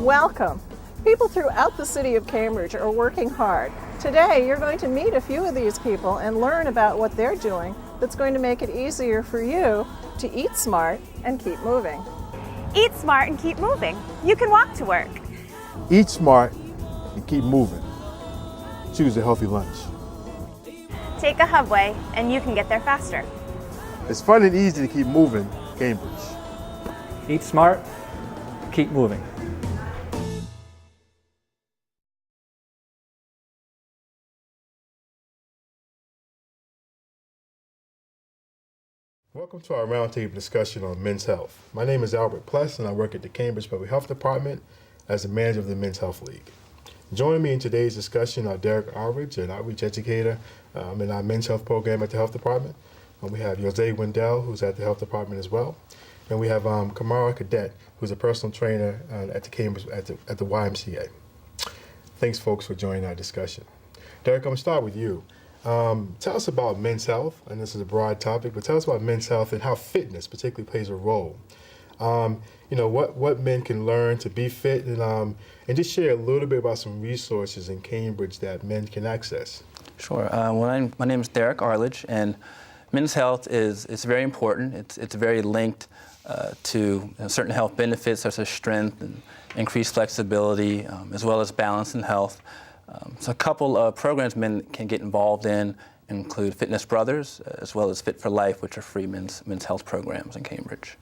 Welcome. People throughout the city of Cambridge are working hard. Today, you're going to meet a few of these people and learn about what they're doing that's going to make it easier for you to eat smart and keep moving. Eat smart and keep moving. You can walk to work. Eat smart and keep moving. Choose a healthy lunch. Take a Hubway and you can get there faster. It's fun and easy to keep moving, Cambridge. Eat smart, keep moving. Welcome to our roundtable discussion on men's health. My name is Albert Pless and I work at the Cambridge Public Health Department as the manager of the Men's Health League. Joining me in today's discussion are Derek Arledge, an outreach educator in our men's health program at the health department. We have Jose Wendell, who's at the health department as well. And we have Kamara Cadet, who's a personal trainer at the Cambridge at the YMCA. Thanks, folks, for joining our discussion. Derek, I'm going to start with you. Tell us about men's health, and this is a broad topic, but tell us about men's health and how fitness particularly plays a role. What men can learn to be fit, and just share a little bit about some resources in Cambridge that men can access. Sure. My name is Derek Arledge, and men's health is very important. It's very linked to certain health benefits such as strength and increased flexibility, as well as balance and health. So a couple of programs men can get involved in include Fitness Brothers, as well as Fit for Life, which are free men's health programs in Cambridge.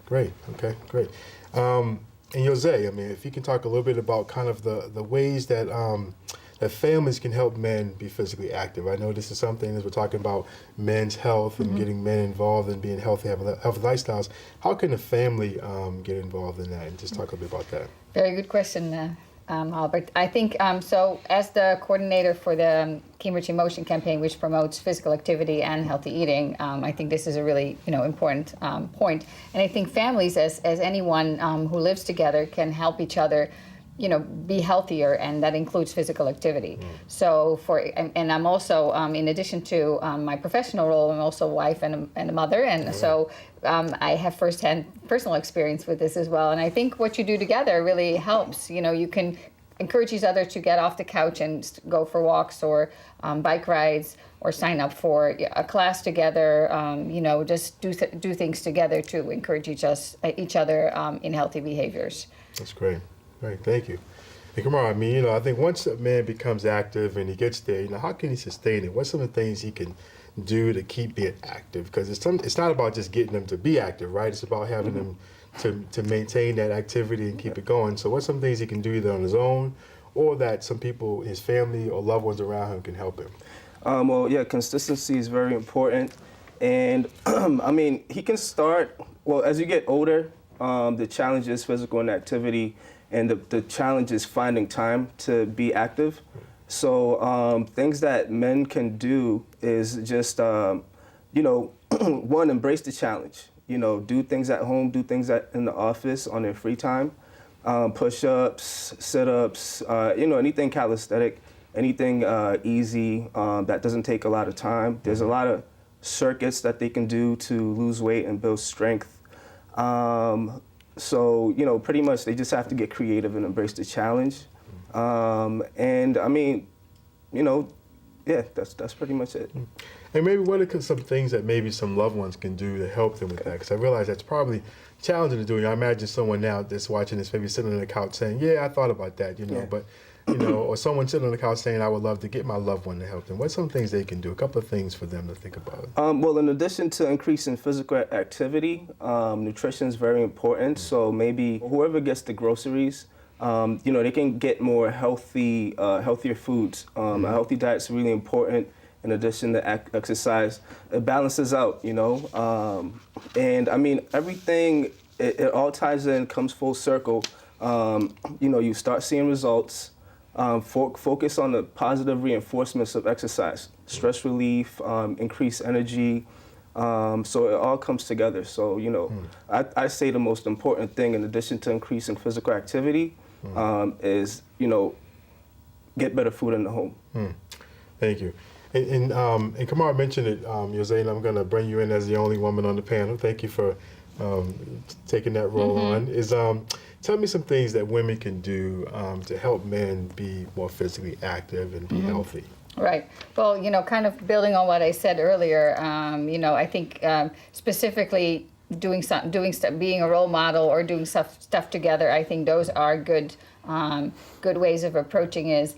Great. Okay. Great. And Jose, if you can talk a little bit about kind of the ways that that families can help men be physically active. I know this is something as we're talking about men's health and getting men involved in being healthy, having healthy lifestyles. How can a family get involved in that? And just talk a little bit about that. Very good question, Albert. I think so. As the coordinator for the Cambridge in Motion campaign, which promotes physical activity and healthy eating, I think this is a really important point. And I think families, as anyone who lives together, can help each other, be healthier, and that includes physical activity. So and I'm also, in addition to my professional role, I'm also a wife and a mother, and so I have firsthand personal experience with this as well. And I think what you do together really helps. You can encourage each other to get off the couch and go for walks or bike rides, or sign up for a class together. Just do things together to encourage each other in healthy behaviors. That's great. Great, thank you. And Kamara, I think once a man becomes active and he gets there, how can he sustain it? What's some of the things he can do to keep being active? Because it's not about just getting them to be active, right? It's about having them to maintain that activity and keep it going. So what's some things he can do either on his own or that some people, his family or loved ones around him can help him? Consistency is very important. And he can start, as you get older, the challenge is physical inactivity. And the challenge is finding time to be active. So things that men can do is just, one, embrace the challenge. Do things at home, do things in the office on their free time. Push-ups, sit-ups, anything calisthenic, anything easy that doesn't take a lot of time. There's a lot of circuits that they can do to lose weight and build strength. So, pretty much they just have to get creative and embrace the challenge. That's pretty much it. And maybe what are some things that maybe some loved ones can do to help them with that? Because I realize that's probably challenging to do. I imagine someone now that's watching this maybe sitting on the couch saying, yeah, I thought about that, but, or someone sitting on the couch saying, I would love to get my loved one to help them. What's some things they can do? A couple of things for them to think about. In addition to increasing physical activity, nutrition is very important. So maybe whoever gets the groceries, they can get more healthier foods. A healthy diet is really important. In addition to exercise, it balances out, everything, it all ties in, comes full circle. You start seeing results. Focus on the positive reinforcements of exercise, stress relief, increased energy. So it all comes together. So, I say the most important thing in addition to increasing physical activity is, get better food in the home. Thank you. And Kamara mentioned it, Jose, and I'm going to bring you in as the only woman on the panel. Thank you for taking that role on, is tell me some things that women can do to help men be more physically active and be healthy. Right. Well, kind of building on what I said earlier, I think specifically being a role model or doing stuff together, I think those are good ways of approaching it.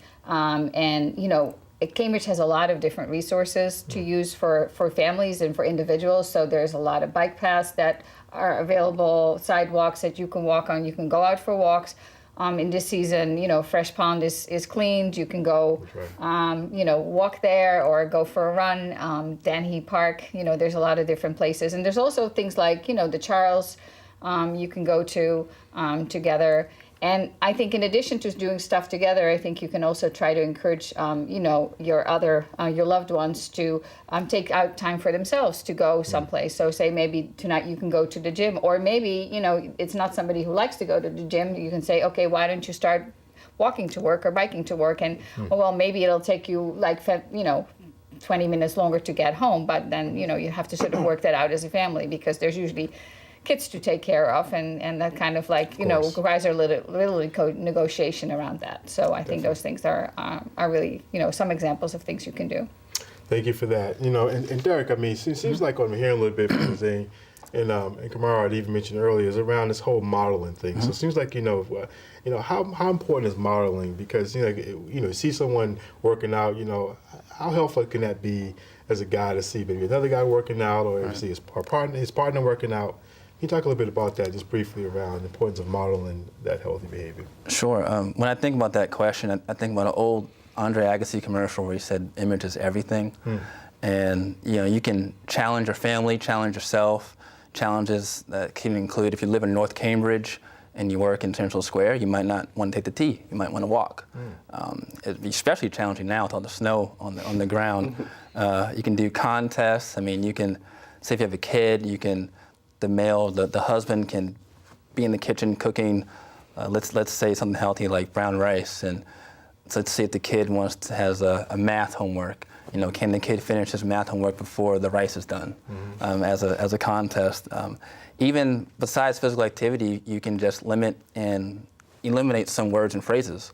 Cambridge has a lot of different resources to use for families and for individuals. So there's a lot of bike paths that are available, sidewalks that you can walk on. You can go out for walks. In this season, Fresh Pond is cleaned. You can go, walk there or go for a run. Dennehy Park, there's a lot of different places. And there's also things like, the Charles you can go to together. And I think in addition to doing stuff together, I think you can also try to encourage, your loved ones to take out time for themselves to go someplace. So say maybe tonight you can go to the gym, or maybe, it's not somebody who likes to go to the gym. You can say, okay, why don't you start walking to work or biking to work? And, well, maybe it'll take you 20 minutes longer to get home, but then, you have to sort of work that out as a family, because there's usually kids to take care of, and that kind of requires a little negotiation around that. So I think those things are really, some examples of things you can do. Thank you for that. And Derek, I mean, it seems like what I'm hearing a little bit from Zane and Kamara had even mentioned earlier is around this whole modeling thing. So it seems like, how important is modeling? Because, you see someone working out, how helpful can that be as a guy to see maybe another guy working out, or see his partner working out? Can you talk a little bit about that, just briefly, around the importance of modeling that healthy behavior? Sure. When I think about that question, I think about an old Andre Agassi commercial where he said, "Image is everything." And you can challenge your family, challenge yourself. Challenges that can include, if you live in North Cambridge and you work in Central Square, you might not want to take the T. You might want to walk. It'd be especially challenging now with all the snow on the ground. You can do contests. I mean, you can say if you have a kid, you can. The husband can be in the kitchen cooking, let's say something healthy like brown rice, and let's see if the kid has a math homework. Can the kid finish his math homework before the rice is done? As a contest. Even besides physical activity, you can just limit and eliminate some words and phrases.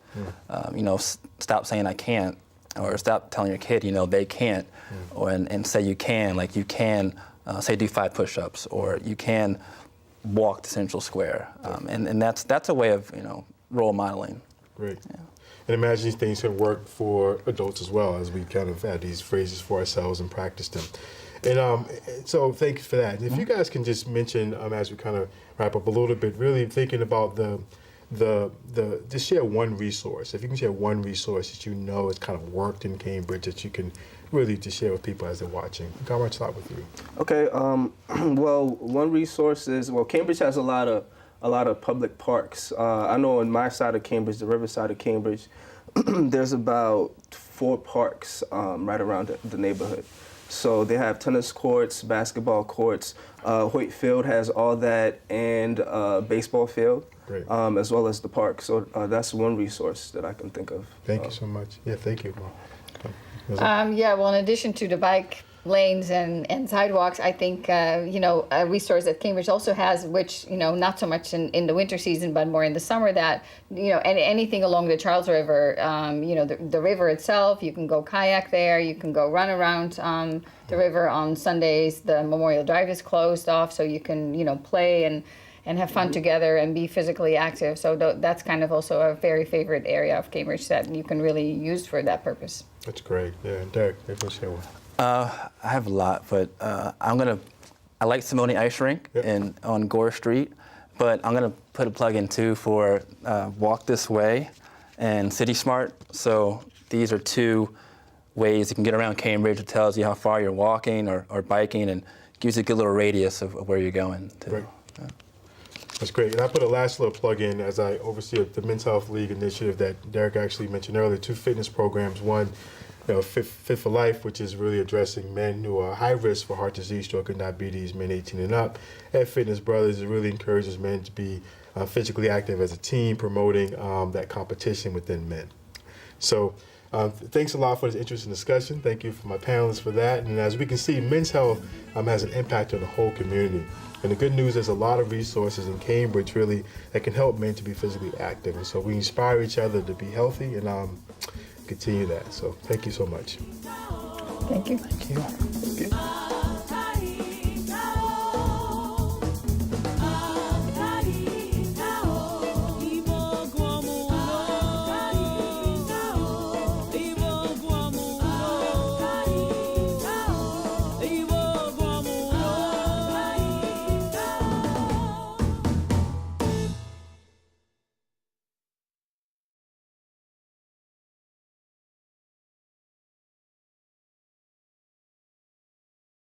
Stop saying I can't, or stop telling your kid they can't, and say you can, like you can. Say do 5 push-ups, or you can walk to Central Square, and that's a way of role modeling. Great. Yeah. And imagine these things can work for adults as well, as we kind of add these phrases for ourselves and practice them. And so thank you for that. And if you guys can just mention, as we kind of wrap up a little bit, really thinking about just share one resource. If you can share one resource that has kind of worked in Cambridge that you can really to share with people as they're watching. Kamara, I'll start with you. Okay. Well, one resource is, Cambridge has a lot of public parks. I know on my side of Cambridge, the river side of Cambridge, there's about 4 parks right around the neighborhood. So they have tennis courts, basketball courts. Hoyt Field has all that, and baseball field, as well as the park. So that's one resource that I can think of. Thank you so much. Yeah, thank you, Mom. In addition to the bike lanes and sidewalks, I think, a resource that Cambridge also has, which, not so much in the winter season, but more in the summer, that, anything along the Charles River, the river itself, you can go kayak there, you can go run around the river on Sundays. The Memorial Drive is closed off, so you can, play and have fun together and be physically active. So that's kind of also a very favorite area of Cambridge that you can really use for that purpose. That's great. Yeah, Derek, let's share one. I have a lot, but I like Simone Ice Rink on Gore Street, but I'm gonna put a plug in too for Walk This Way and City Smart. So these are 2 ways you can get around Cambridge. It tells you how far you're walking or biking, and gives you a good little radius of where you're going to. Right. Yeah. That's great. And I put a last little plug in as I oversee the Men's Health League initiative that Derek actually mentioned earlier, 2 fitness programs. One, Fit for Life, which is really addressing men who are high risk for heart disease, stroke, and diabetes, men 18 and up. And Fitness Brothers, it really encourages men to be physically active as a team, promoting that competition within men. So Thanks a lot for this interesting discussion. Thank you for my panelists for that. And as we can see, men's health has an impact on the whole community. And the good news is a lot of resources in Cambridge really that can help men to be physically active. And so we inspire each other to be healthy and continue that. So thank you so much. Thank you. Thank you. Okay.